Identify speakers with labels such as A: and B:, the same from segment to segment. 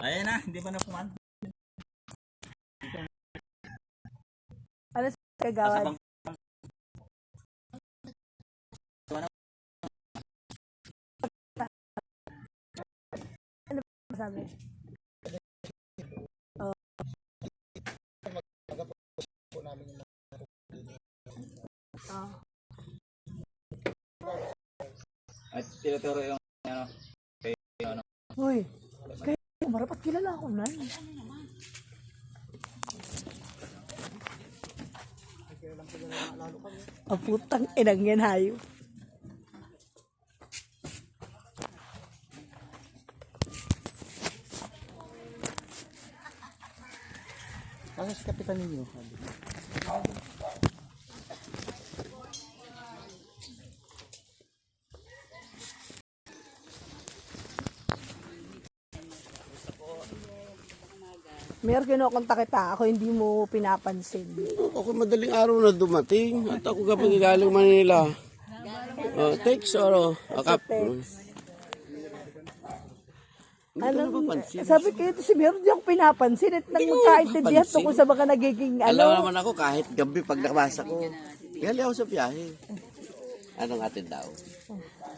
A: Ayan na, hindi pa na puman.
B: Ano sa kagawad? Ano ba sabi?
A: At tinuturo yung ano.
B: Uy, kaya marapat kilala ako na. Ang putang inang yan hayo.
C: Ano si kapitan ninyo?
B: Mayor, kinukonta kita. Ako hindi mo pinapansin.
C: Ako madaling araw na dumating at ako kapag galing Manila. Text or akap.
B: Sabi ko ito si Mayor, hindi ako pinapansin. At nang magkaintindihan tungkol sa mga nagiging
C: Alam naman ako kahit gabi pag nakabasa ko. Gali ako sa biyahe. Anong atin daw?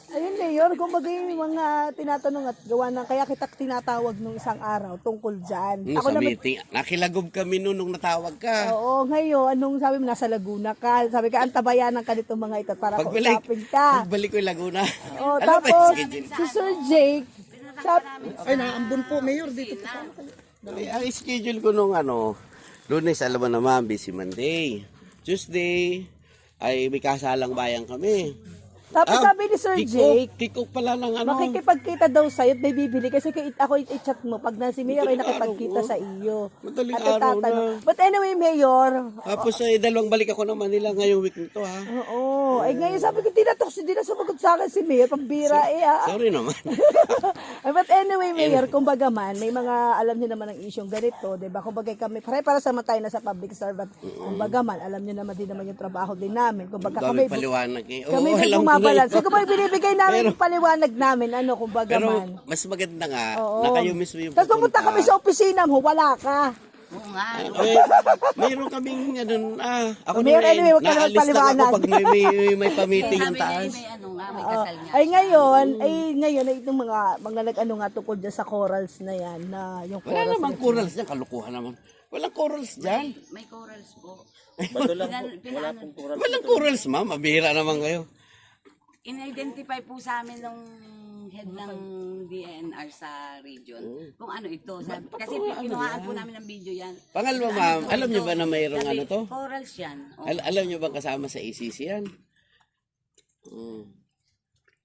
B: Ayun Mayor, kumbaga yung mga tinatanong at gawa ng kaya kita tinatawag nung isang araw tungkol dyan.
C: Sa meeting. Nakilagob kami noon nung natawag ka.
B: Oo, ngayon, anong sabi mo, nasa Laguna ka. Sabi ka, antabayanan ka nitong mga ito para kausapin ka.
C: Pagbalik ko yung Laguna.
B: Oo, tapos, si Sir Jake,
D: Ay, naambon po, Mayor, dito po.
C: Ang schedule ko nung Lunes, alam mo naman, busy Monday. Tuesday, ay may kasalang bayan kami.
B: tapos sabi ni Sir Jake,
C: Kikok pala ng
B: makikipagkita daw sa'yo at may bibili. Kasi ako i-chat mo, pag na si Mayor ay nakipagkita sa iyo.
C: Madaling
B: At
C: araw
B: itatanong.
C: na.
B: But anyway, Mayor,
C: Tapos ay dalawang balik ako ng Manila ngayong week nito ha.
B: oo, ay ngayon sabi ko, hindi na sumagot sa akin si Mayor, pambira
C: Sorry naman.
B: But anyway, Mayor, kumbaga man, may mga alam niyo naman ang isyong ganito, di ba? Kumbaga kami, para sa tayo na sa public servant, kumbaga man, alam niyo naman din naman yung trabaho din namin. Kumbaga
C: Dami paliwanag eh.
B: kami may bumabalance. So, kumbaga binibigay namin yung paliwanag namin, kumbaga
C: Pero
B: man.
C: mas maganda nga,
B: Oo.
C: na kayo mismo yung
B: Tapos pumunta kami sa opisina mo, wala ka.
C: Mayroon kaming ako
B: Mayor, anyway, wag ka naman
C: naalis lang ako
B: paliwanag.
C: pag may pamiting ang taas.
E: May kasal nga.
B: Ay ngayon ay itong mga nag-ano nga tungkol dyan sa corals na yan, na yung
C: Wala
B: corals.
C: namang corals dyan, kalukuhan naman. Walang corals dyan.
E: May corals po.
C: Walang corals ma'am, mabihira naman kayo.
E: In-identify po sa amin nung head ng DNR sa region kung ano ito. Kasi kinuhaan po namin ng video yan.
C: Pangalawa ma'am, alam niyo ba na mayroong
E: Sabi,
C: to?
E: corals yan.
C: Alam niyo ba kasama sa ECC yan?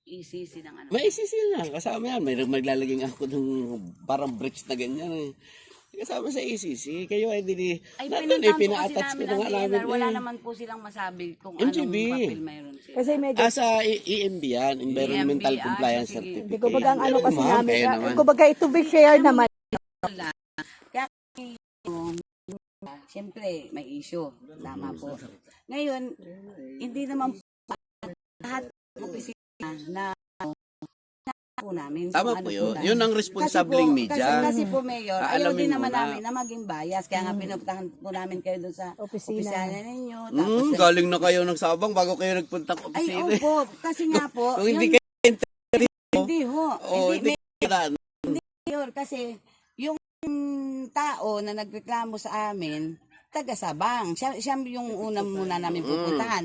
E: ECC ng ano.
C: May ECC yan, kasama yan. May maglalaging ako ng parang bricks na ganyan eh. Kasama sa ECC, kayo ay nandun eh, pina-attach ko na nga namin
E: Wala
C: eh.
E: naman po silang masabi kung
C: MGB.
E: anong papel mayroon sila.
B: Kasi medyo
C: Sa EMB yan, Environmental
E: EMB,
C: Compliance
E: sige.
C: Certificate.
B: hindi ko baga ang ano kasi
C: Ma'am,
B: namin,
C: kayo naman.
B: kumbaga to be fair naman.
E: Kaya siyempre may issue. Tama po. Ngayon, hindi naman lahat ng opisina na po namin.
C: Tama
E: Kung
C: po
E: ano
C: yun.
E: po
C: Yun ang responsabling media.
E: Kasi po, Mayor, ayaw
C: Aalamin
E: din
C: mo
E: naman
C: na.
E: namin na maging bias. Kaya nga pinuntahan po namin kayo doon sa
B: Opisina.
E: opisina ninyo. Tapos,
C: Galing na kayo ng Sabang bago kayo nagpuntang
E: ay,
C: opisina.
E: opo. Kasi nga po,
C: Kung hindi
E: yung-
C: kayo
E: hindi ho.
C: hindi kayo
E: Mayor, kasi yung tao na nagreklamo sa amin, taga Sabang. Siya yung unang muna namin pupuntahan.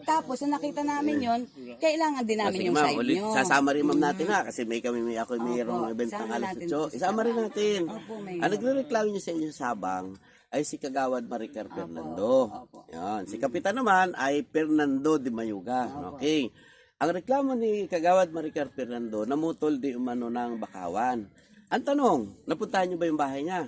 E: Tapos, nung nakita namin yun, kailangan din namin yung side
C: ulit,
E: nyo.
C: sasama rin ma'am natin ha, kasi may ako mayroong event ng
E: Isama
C: alas
E: natin
C: 8.
E: po.
C: Isama rin natin.
E: Opo, Mayor.
C: Ang nagre-reklamo niyo sa inyo sa Sabang ay si Kagawad Maricar Fernando. Yan. Si Kapitan naman ay Fernando de Mayuga. Okay. Ang reklamo ni Kagawad Maricar Fernando, namutol di umano ng Bakawan. Ang tanong, napuntahan niyo ba yung bahay niya?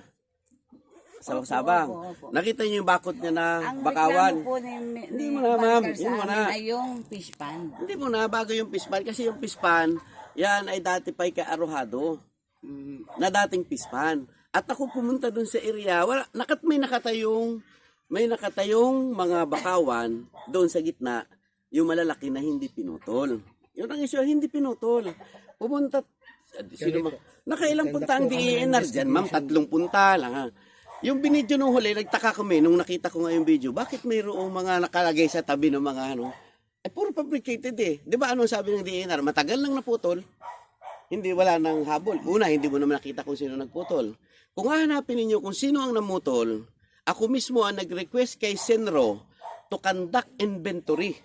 C: Sa Sabang. Nakita niyo yung bakod niya na
E: Ang
C: Bakawan?
E: reklamo po ni
C: mo na, ma'am.
E: Maricar
C: Yun mo
E: sa
C: na.
E: amin ay yung fish pan.
C: Hindi mo na, bago yung pispan. Kasi yung pispan, yan ay dati pa'y kaaruhado. Na dating pispan. At ako pumunta dun sa area, may nakatayong mga bakawan doon sa gitna, yung malalaki na hindi pinutol. Yun ang issue, hindi pinutol. Pumunta Sino ba? Nakailang punta ang DENR dyan, ma'am? 3 punta lang, ha? Yung binidyo nung huli, nagtaka kami nung nakita ko nga yung video, bakit mayroong mga nakalagay sa tabi ng mga ano? Puro fabricated eh. Di ba anong sabi ng DENR? Matagal nang naputol. Hindi, wala nang habol. Una, hindi mo naman nakita kung sino nagputol. Kung hahanapin ninyo kung sino ang namutol, ako mismo ang nag-request kay Senro to conduct inventory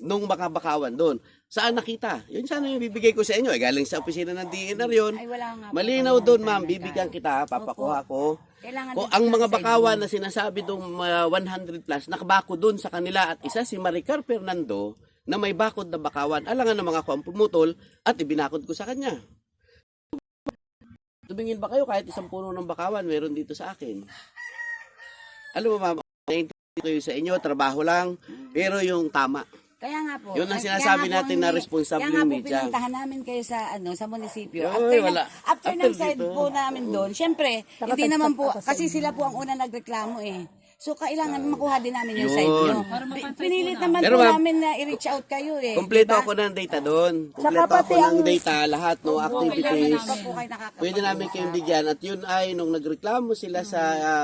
C: nung mga bakawan doon. Saan nakita? Yun sana yung bibigay ko sa inyo. Galing sa opisina ng DNR yun.
E: Ay, wala nga po
C: Malinaw
E: kami
C: doon,
E: ng
C: ma'am.
E: ganyan.
C: Bibigyan kita. Papakuha ko.
E: Kailangan
C: Kung
E: din
C: ang
E: sila
C: mga
E: sa
C: bakawan
E: inyo.
C: na sinasabi doon 100 plus, nakabako doon sa kanila. At isa si Maricar Fernando na may bakod na bakawan. Alangan ng mga ang pumutol at ibinakod ko sa kanya. Tumingin ba kayo kahit isang puno ng bakawan meron dito sa akin? Alam mo, ma'am, naintindihan kayo sa inyo, trabaho lang, pero yung tama.
E: Kaya nga po.
C: Yun ang
E: Kaya
C: sinasabi
E: nga po
C: natin na
E: ang-
C: responsable
E: Kaya nga po
C: media.
E: pinuntahan namin kayo sa sa munisipyo.
C: Oy, wala.
E: After ng side
C: dito.
E: po namin doon, syempre, hindi naman po, kasi sila po ang una nagreklamo eh. So, kailangan makuha din namin yung side
C: Yun.
E: nyo. Pinilit naman
C: Pero
E: po
C: ma'am,
E: namin na i-reach out kayo eh.
C: Kompleto
E: Diba?
C: ako ng data doon.
B: Saka
C: Kompleto
B: pati
C: ako ng
B: ang-
C: data, lahat ng activities.
E: Pa po kayo nakakapag-
C: Pwede namin kayong bigyan. At yun ay, nung nagreklamo sila sa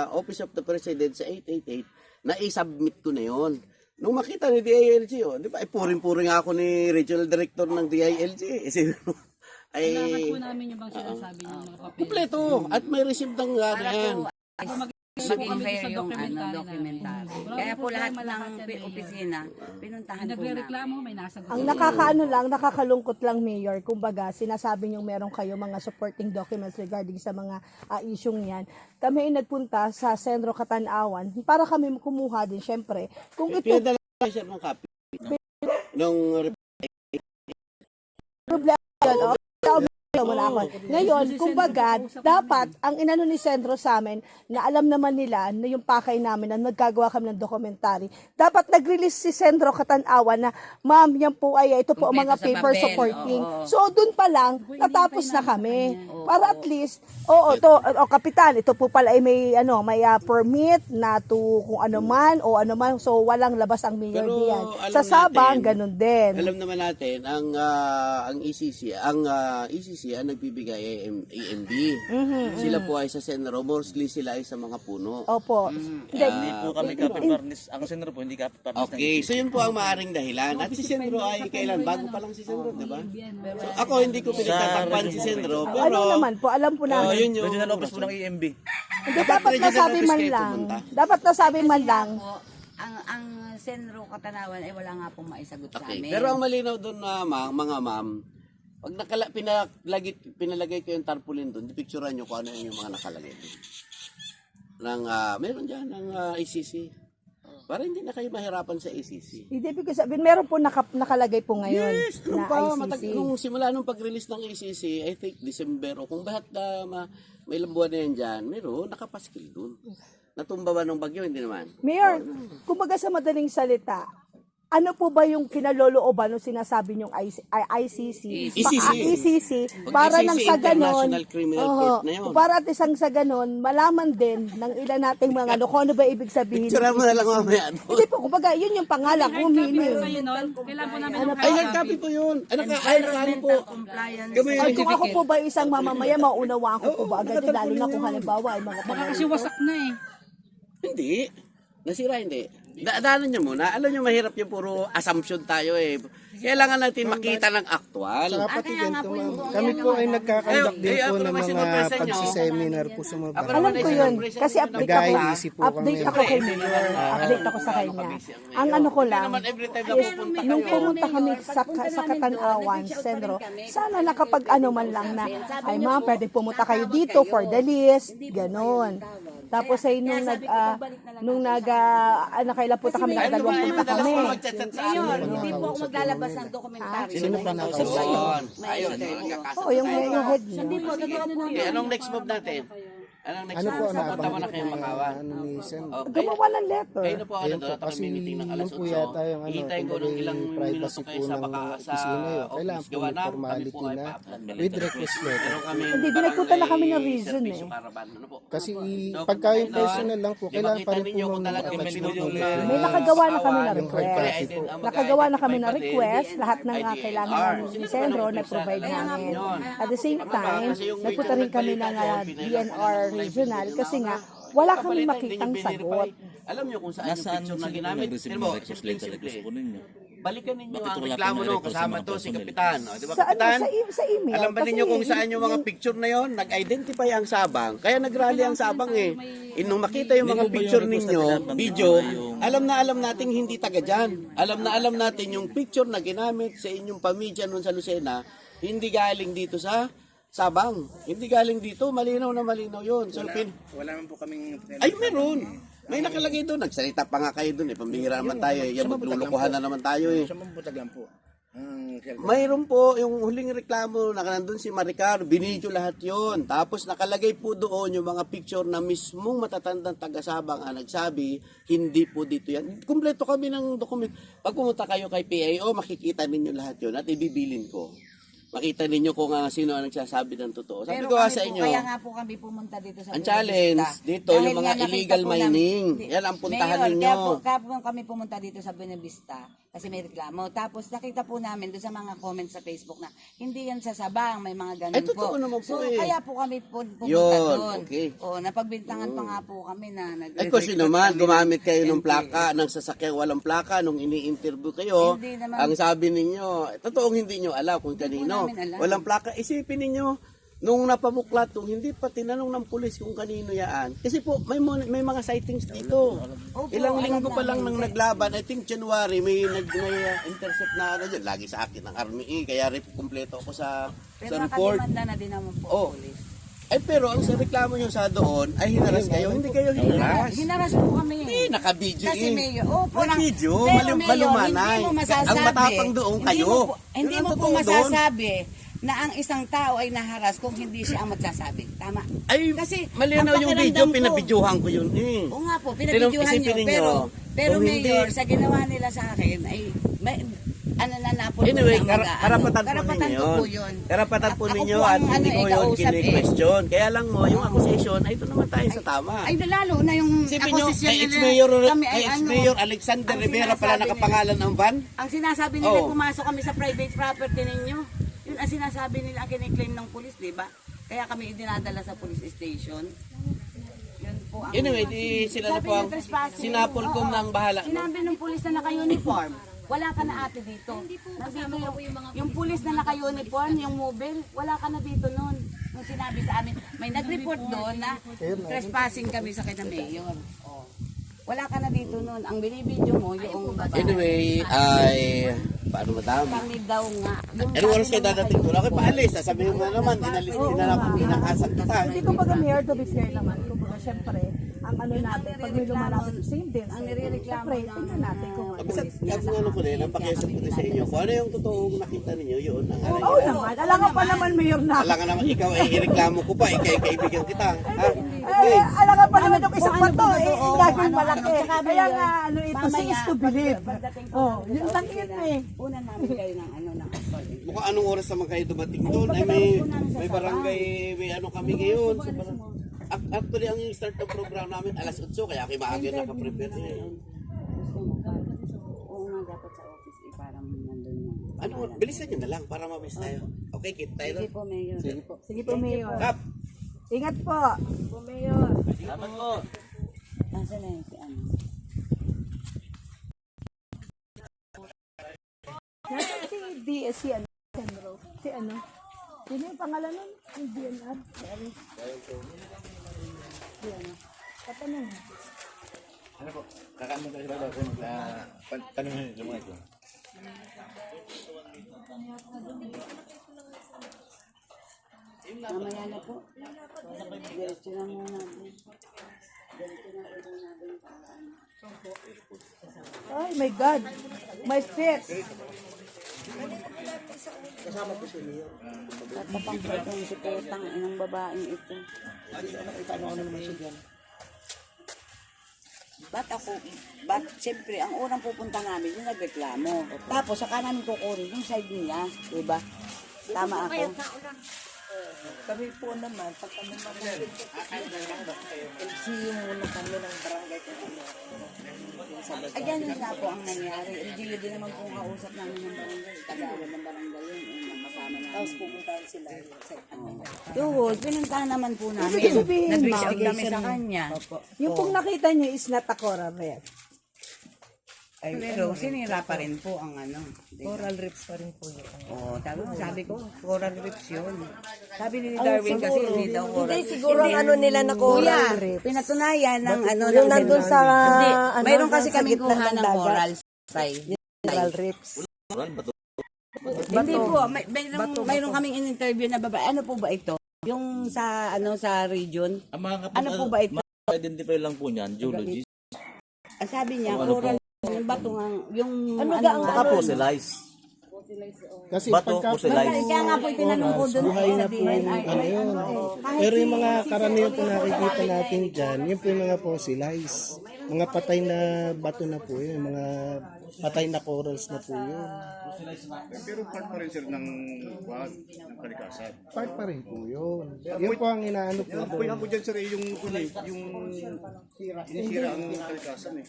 C: Office of the President sa 888, na-submit ko na yun. Nung makita ni DILG, di ba, puring-puring ako ni Regional Director ng DILG. Ay,
F: po namin yung bang sinasabi ng mga papel.
C: kompleto. At may receive ng yan.
E: Maging fair
F: sa
E: yung
F: documentary
E: documentary.
F: namin.
E: Kaya po lahat
F: Wala
E: ng
F: naman
E: opisina, pinuntahan po namin.
F: Nagre-reklamo, may nasagot.
B: Ang nakakaano lang, nakakalungkot lang, Mayor, kumbaga, sinasabi niyong meron kayo mga supporting documents regarding sa mga isyung yan. Kami ay nagpunta sa Sentro Katanawan para kami kumuha din, syempre. Kung ito
C: Pinadala ko siya ng copy. Nung
B: problema yun, wala ako. Ngayon, kumbaga, dapat, ang inano ni Sentro sa amin, na alam naman nila na yung pakay namin na nagkagawa kami ng dokumentary, dapat nag-release si Sentro Katanawan na, ma'am, yan po ay, ito po ang mga
E: Kumpleto sa
B: paper
E: papel,
B: supporting.
E: oo.
B: So, dun pa lang, natapos na kami. Para at least, kapitan, ito po pala ay may, may permit na to kung ano man, o ano man, so walang labas ang mayor
C: Pero
B: diyan.
C: alam
B: Sa Sabang,
C: natin,
B: ganun din.
C: alam naman natin ang ECC, ECC ang nagbibigay ay EMB. Sila po ay sa Senro, mostly sila ay sa mga puno.
B: Opo.
A: Hindi po kami kapiparnis. Ang senro po, hindi kapiparnis.
C: Okay, so yun po ang maaring dahilan. At si Senro ay kailan? Bago pa lang si Senro, di ba? So ako hindi ko pinagtatakpan si Senro, pero
B: Ano naman po, alam po namin.
C: yun yung
A: Regional office po ng EMB.
B: Hindi, dapat
C: regional
B: nasabi
C: office
B: man
C: kayo
B: lang.
C: pumunta.
B: Dapat nasabi man lang.
E: Po, ang Senro Katanawan ay wala nga pong maisagot sa
C: okay.
E: amin.
C: Pero ang malinaw doon na mga ma'am, pag pinalagay ko yung tarpaulin doon, picturean nyo kung ano yung mga nakalagay doon. Meron dyan ng ECC. Para hindi na kayo mahirapan sa ECC.
B: Hindi, because sabihin, meron po nakalagay po ngayon
C: Yes, nung
B: na ICC.
C: nung simula nung pag-release ng ECC, I think December, o kung bahat may ilang buwan na yan dyan, meron, nakapaskil doon. Natumba ba ng bagyo? Hindi naman.
B: Mayor, kumbaga sa madaling salita, ano po ba yung kinalolooban nung sinasabi niyong ICC? ECC, para
C: Pag
B: nang
C: ICC,
B: sa ganon,
C: International Criminal Court na yun.
B: para at isang sa ganon, malaman din ng ilan nating mga kung ano ba ibig sabihin.
C: Picture mo na lang mamaya doon.
B: Hindi po, kumbaga, yun yung pangalan, kung meaning.
F: Kayo nun, kailan po namin ng
C: Ay, hard copy po yun. Ano po? Kami,
B: Ay, kung ako po ba isang mamamaya, maunawaan ko po ba agad, lalo na kung halimbawa ay mga
F: Baka kasi wasak na eh.
C: Hindi. Nasira, hindi. Daanan nyo muna. Alam nyo, mahirap yung puro assumption tayo eh. Kailangan natin makita ng aktual.
D: Saka pati
E: kaya nga
D: ganito,
E: po yung
D: ma'am.
E: buong
D: Kami po ay nagkakandak
C: Eh,
D: din po
C: ako
D: ng
C: naman
D: mga
C: sinupresa nyo.
D: pagsiseminar po sa mga
C: Ako
D: barangay.
B: Alam ko yun. Kasi update ako.
D: Nag-IEC po
B: Update
D: kami.
B: ako kay Mayor. Update ako sa kanya. Ang ano ko lang,
C: naman every time na
B: is,
C: pupunta
B: nung
C: kayo.
B: pumunta kami sa Katanawan, Sentro, sana nakapag ano man lang na, ay ma'am, pwede pumunta kayo dito for the list, ganon. Tapos ay nung nakailan punta kami, nakadalawang punta kami.
C: Magchat-chat sa amin.
E: Ngayon, hindi po ako maglalabas ng dokumentaryo.
A: Sino pa
C: Ayun. Ayun.
B: Oo, yung head niya.
C: Okay, anong next move natin? Anong next
D: Ano po
C: time? Tama na
D: nabanggit
C: kayo
D: na
C: makawan.
D: ano ni Sen?
B: Gumawa ng letter.
C: Kayo na po
D: Ayun
C: doon
D: po,
C: at
D: kasi
C: kami meeting ng alas
D: yun po yata
C: 8.
D: yung ano,
C: Hintayin ko ng
D: kumbaga
C: ilang
D: yung
C: minuto
D: privacy
C: kayo
D: po
C: sa
D: ng
C: baka sa
D: opisina yun. Kailangan
C: office.
D: po
C: Gawa
D: may
C: na, kami
D: formality
C: po ay
D: na
C: pa-upload.
D: with request letter.
C: Meron kami
B: Hindi, binagkutan na kami ng reason
C: service
B: eh.
C: caravan. Ano po?
D: Kasi
C: So,
D: pagka yung
C: ngayon,
D: personal lang po,
C: di
D: kailangan
C: makita
D: pa rin
C: ninyo
D: po
C: kung
D: ng
C: talagang
D: attachment
C: minute
D: ng
C: yung
D: letter.
B: May nakagawa na kami ng
D: Yung hard
B: request.
D: copy po.
B: Nakagawa na kami ng request, lahat ng kailangan ng Sendro, nag-provide
C: Kaya nga
B: namin.
C: yun.
B: At the same time,
C: Kasi yung
B: nagpunta rin kami ng DNR regional kasi nga, wala kami makitang sagot.
C: Alam niyo kung saan yung
A: Nasaan
C: picture na
A: sila
C: ginamit?
A: nag-receive
C: Tignan
A: ng
C: mo,
A: request
C: simple,
A: letter, request
C: simple.
A: po ninyo?
C: Balikan ninyo
A: Bakit
C: ang
A: wala
C: reklamo
A: pong
C: no,
A: request sa
C: kasama
A: mga
C: to si
A: personnel?
C: Kapitan. O, di ba,
B: Sa, ano,
C: Kapitan?
B: sa email.
C: Alam ba
B: kasi
C: ninyo kung saan yung mga
B: yun-
C: picture na yon? Nag-identify ang sabang. Kaya nag-rally ang sabang eh. Nung makita yung mga
A: Hindi mo ba yung
C: picture
A: request na
C: ninyo,
A: tinatanggap
C: video,
A: na yung-
C: alam natin hindi taga dyan. Alam natin yung picture na ginamit sa inyong pamilya nun sa Lucena, hindi galing dito sa Sabang. Hindi galing dito, malinaw na malinaw yun. So,
D: Wala man po kaming...
C: ay, meron. May nakalagay doon. Nagsalita pa nga kayo doon eh. Pambihira naman tayo eh. Yan, maglulukuhan na naman tayo eh.
D: Sa mambutag lang po.
C: Mayroon po yung huling reklamo na nandun si Maricar, binidyo lahat yon. Tapos nakalagay po doon yung mga picture na mismong matatandang taga-Sabang ang nagsabi, hindi po dito yan. Kumpleto kami ng dokumento. Pag pumunta kayo kay PAO, makikita ninyo lahat yon at ibibilin ko. Makita ninyo kung sino ang nagsasabi ng totoo. Sabi
E: Pero
C: ko nga
E: kami
C: sa
E: po,
C: inyo,
E: kaya nga po kami pumunta dito sa
C: ang
E: Buena
C: challenge
E: Vista.
C: dito,
E: Dahil
C: yung mga
E: nga nakita
C: illegal
E: po
C: mining.
E: namin-
C: Yan ang puntahan
E: Mayor,
C: ninyo.
E: Kaya po kami pumunta dito sa Buena Vista kasi may reklamo. Tapos nakita po namin doon sa mga comments sa Facebook na hindi yan sa Sabang, may mga ganun
C: Ay, totoo
E: po.
C: naman po
E: So
C: eh.
E: kaya po kami pumunta
C: Yun,
E: doon.
C: okay.
E: O, napagbintangan pa nga po kami na
C: Ay kasi naman, gumamit kayo ng plaka, ng sasakyan walang plaka, nung ini-interview kayo,
E: Hindi naman.
C: ang sabi ninyo, totoong hindi nyo alam kung kanino.
E: namin alam.
C: Walang plaka, isipin ninyo, nung napamuklat, kung hindi pa tinanong ng pulis kung kanino yaan. Kasi po, may mga sightings dito.
E: Opo,
C: Ilang
E: alam
C: linggo pa lang nang
E: namin.
C: naglaban, I think January, may intercept na ano dyan. Lagi sa akin ng Army kaya kumpleto ako sa
E: Pero
C: report.
E: nakademanda na din naman po
C: Oh.
E: ang polis.
C: Ay pero ang sa reklamo nyo sa doon ay hinaras kayo, hindi kayo hinaras.
E: Hinaras po kami.
C: Eh, naka-video
E: Kasi
C: eh.
E: Mayor, opo,
C: Naka-video,
E: pero Mayor,
C: malumanay.
E: hindi mo masasabi.
C: Ang matapang doon kayo.
E: Hindi
C: Yun ang
E: mo po
C: totoo doon.
E: masasabi na ang isang tao ay naharas kung hindi siya ang magsasabi. Tama.
C: Ay,
E: Kasi,
C: malinaw
E: ang
C: yung video,
E: pakiramdam ko-
C: pinabidyohan ko yun eh.
E: Oo nga po, pinabidyohan
C: Isipin
E: nyo.
C: ninyo,
E: Pero
C: kung hindi-
E: Mayor, sa ginawa nila sa akin, ay, may, ano na napon
C: Anyway,
E: na mag-aano.
C: karapatan
E: ko
C: po
E: yun.
C: Karapatan po
E: Ako
C: ninyo
E: po
C: at
E: ang
C: hindi ko yun
E: kausap
C: kine-question. Kaya lang mo, yung accusation, ay ito naman tayo sa tama.
E: Ay, lalo na yung
C: Isipin nyo,
E: accusation
C: kay
E: nila.
C: ex-mayor,
E: Kami ay
C: ex-mayor Alexander
E: ang
C: Rivera pala
E: sinasabi
C: nakapangalan ng van.
E: Ang sinasabi nila,
C: Oh.
E: pumasok kami sa private property ninyo. Yun ang sinasabi nila, ang kiniklaim ng pulis, di ba? Kaya kami dinadala sa police station. Yun po ang...
C: Anyway, di sila na po ang sinapolcom ng bahala.
E: Sinabi ng pulis na naka-uniform, wala ka na ate dito. Nandito yung pulis na naka-uniform, yung mobile, wala ka na dito noon. Nung sinabi sa amin, may nag-report doon na trespassing kami sa kina Mayor. Oh. Wala ka na dito noon. Ang binibidyo mo, yung babae.
C: Anyway, ay... Paano madami?
E: Kami daw nga. Yung
C: Anong oras kayo dadating doon? Ako paalis. Sasabihin mo na naman, pinakasag kita.
B: Hindi ko baga mayor to be fair naman. Kung baga, syempre, ang ano natin, pag may lumalapit, same din.
E: Ang nirereklamo
B: Syempre, tingnan natin kung ano.
C: Basta, ang ano ko rin, ang pakiusap ko din sa inyo, kung ano yung totoong nakita ninyo, yun ang alam
B: Oo naman. Alam nga pa naman mayor na.
C: Alam nga naman, ikaw ay ireklamo ko pa, kaibigan kita. Ha?
B: Alam nga pa naman yung isang
E: Kung ano
B: bato,
E: ba totoo,
B: gagawin
E: ano,
B: malaki.
E: ano. Tsaka,
B: Kaya
E: Mayor,
B: nga, ano ito, see is to believe. Oh, yun lang yun eh.
E: Una namin kayo ng ano ng authority.
C: Mukhang anong oras naman kayo dumating doon? Ay, may barangay, may ano kami ngayon. Sa actually, ang start ng program namin, alas 8, kaya kayo maaga nakaprepare ngayon.
E: Oo nga, dapat sa office eh, parang nandun yung...
C: Ano, bilisan nyo na lang para mabis tayo. Okay, kita tayo
E: Sige
C: doon.
E: po, Mayor. Sige po.
B: Sige po, mayor.
C: Kap!
B: Ingat po. Sige po, mayor.
C: Salamat po.
E: Nasaan na yun si ano?
B: Nasaan si DS, si ano? Si ano? Sino yung pangalan nun? Yung DNR? Si ano? Katanong.
D: Ano po? Kakaano tayo ba kung tanongin yung mga ito?
E: Mamaya na po. Diretso na muna.
B: Ay, my God. My feet.
E: Tatapang ko si Petang, inang babaeng ito. Siyempre, ang unang pupunta namin, yung nagreklamo. Tapos, saka namin kukunin yung side niya, diba? Tama ako.
G: Kami po naman, pag kami mag-LCU muna kami ng barangay kung ano.
E: Ay, ganun nga po ang nangyari. LGU din naman po kausap namin ng barangay. Tagawad ng barangay yun. Yung kasama namin.
G: Tapos pupuntahan sila sa
E: Yun, pinuntahan naman po namin.
B: Ibig sabihin,
E: Nag-reach out
B: ma'am,
E: kami sa kanya.
B: Yung pong nakita niyo is not a coral red.
E: Pero sinira pa rin po ang ano.
G: Coral reefs pa rin po yun.
E: Oo, sabi ko, coral reefs yun. Sabi ni Darwin kasi hindi daw coral.
G: Hindi, siguro ang ano nila na coral
E: Kuya,
G: reefs.
E: pinatunayan ng ano.
G: Yung nandun sa,
E: Hindi,
G: ano,
E: mayroon kasi
G: sa
E: kami
G: gitna
E: kuha ng
G: dagat.
E: coral side.
G: Coral reefs.
E: Hindi po, mayroon kaming in-interview na babae. Ano po ba ito? Yung sa ano sa region?
A: Ang mga
E: Ano po ba ito?
A: identify lang po niyan, geologist.
E: Sabi niya,
A: Ano
E: coral yung bato nga, yung
G: Ano
E: ano
G: ga ang
E: nga.
A: Baka fossilized.
H: Kasi
A: Bato,
H: pagka
A: fossilized.
E: Kaya nga po itinanong ko doon.
H: buhay na po yung ano yun. Pero yung mga karamihan po nakikita natin dyan, yun po yung mga fossilized. Mga patay na bato na po yun, mga patay na corals na po yun.
D: Pero part pa rin sir ng wag, ng kalikasan.
H: Part pa rin po yun. Yun po ang inaano po
D: Ang
H: doon.
D: point ko dyan sir, yung sinisira ang kalikasan eh.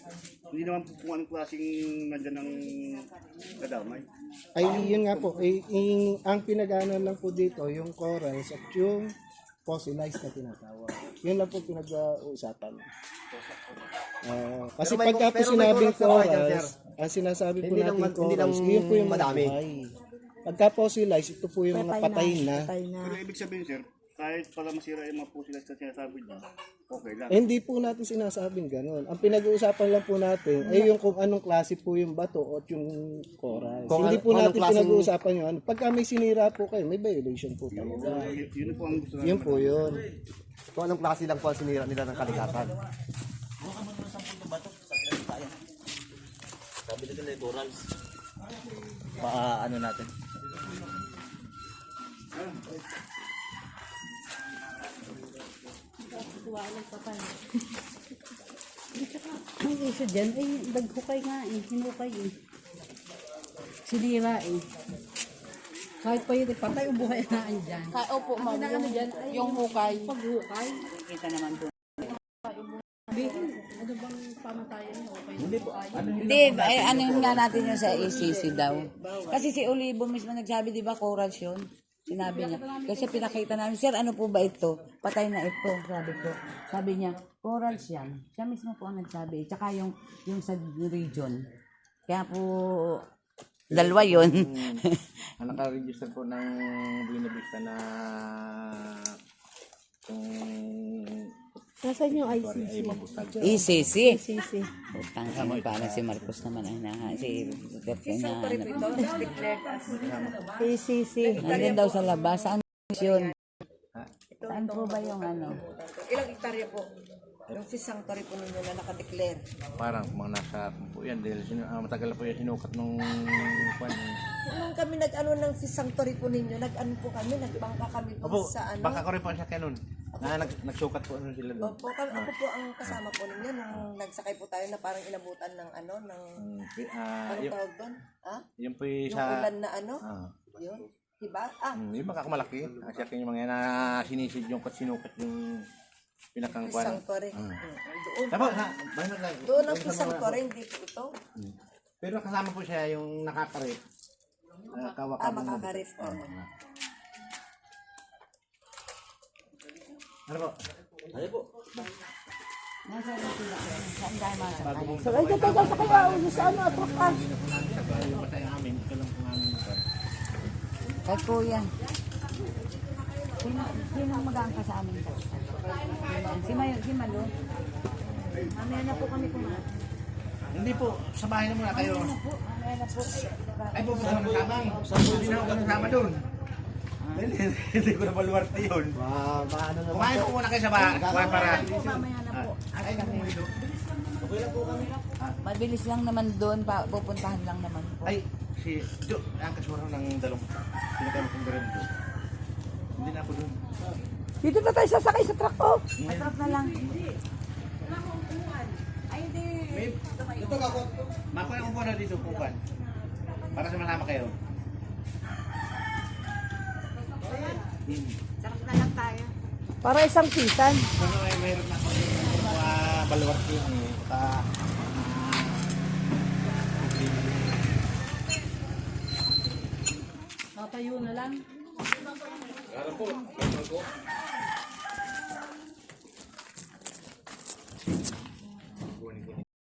D: Hindi naman po kung anong klaseng nandyan ng kadamay.
H: Ay yun nga po, ang pinag-aanan lang po dito, yung corals at yung fossilized na tinatawag. Yun lang po pinag-uusapan. Kasi pagka po sinabing corals, ang sinasabi po natin corals, yun po yung madami. Pagka fossilized, ito po yung mga patay na.
D: Pero ibig sabihin sir, kahit pala masira yung mga fossilized na sinasabi niya, okay lang.
H: Hindi po natin sinasabing ganun. Ang pinag-uusapan lang po natin ay yung kung anong klase po yung bato o yung corals. Hindi po natin pinag-uusapan yung ano. Pagka may sinira po kayo, may violation po tayo.
D: Yun po ang gusto namin.
H: Yun po yun.
I: Kung anong klase lang po ang sinira nila ng kalikasan.
A: Sabi nila yung corals. Ano natin.
F: Ang issue dyan ay naghukay nga eh. Hinukay eh. Sinira eh. Kahit pa yun, patay o buhay na andyan.
J: Opo, ma'am.
F: Ano dyan ay
J: Yung hukay.
F: paghukay.
E: Kita naman po.
F: Ano bang pamatayan niyo? Okay.
E: Hindi, ano yun nga natin yung sa ACC daw. Kasi si Olivo mismo nagsabi, di ba, corals yun? Sinabi niya. Kasi pinakita namin, sir, ano po ba ito? Patay na ito, sabi ko. Sabi niya, corals yan. Siya mismo po ang nagsabi. Tsaka yung sa region. Kaya po, dalawa yun.
I: Ang naka-register po ng Buena Vista na kung
B: Nasaan yung ICC?
E: ECC.
B: ICC.
E: Utang kami para si Marcos naman ay na si Duterte na ano.
B: ICC.
E: Nandun daw sa labas. Saan yun? Saan po ba yung ano?
G: Ilang hektarya po? Yung fish sanctuary po ninyo na nakadeclare.
I: parang mga nasa po yan dahil matagal na po yung sinukat nung kwan.
G: Nung kami nag-ano ng fish sanctuary po ninyo, nag-ano po kami, nagbangka kami po
I: Opo,
G: sa ano.
I: baka ko rin po siya kanon. Nagsukat po ano sila doon.
G: Opo, ako po ang kasama po ninyo nung nagsakay po tayo na parang inabutan ng ano, ng, anong tawag doon? Ah?
I: Yung po yung
G: Yung
I: sa...
G: ulan na ano?
I: Ah.
G: Yun? Diba? Ah,
I: Yung makamalaki. Siya yung mga yan na sinisid yung sinukat yung pinakang
G: fish
I: kwan.
G: sanctuary. Doon.
I: Tapos, bakit lang?
G: Doon ang fish sanctuary, hindi po ito.
I: Pero kasama po siya yung nakakarit.
G: Ah, makakarif.
I: Ano po?
A: Ano po?
E: Nasa ano sila? Saan dahil masakay?
B: So, ay, dito sa kaya, sa ano, truck ah.
E: Kay Kuya. Sino ang mag-aangka sa amin? Si Malo. Mamaya na po kami kumain.
I: Hindi po, sa bahay na muna kayo.
E: Mamaya na po.
I: Ay po, sa mga kamang. Hindi na ako kasama doon. Hindi ko na baluwarte yun. Kumain po muna kayo sa bahay para...
E: Mamaya na po. Mabilis lang naman doon, pupuntahan lang naman po.
I: Ay, si Jo, ang kasura ng dalawang pinakama kong baril doon. Hindi na ako doon.
B: Dito na tayo sasakay sa truck, oh.
E: Matrap na lang.
I: Ito ka ko. Makuha ko na dito kukuhan. Para sa malama kayo.
B: Para isang pisan.
I: Ano ay mayroon na ako mga balwart yun eh.
F: Tatayo na lang.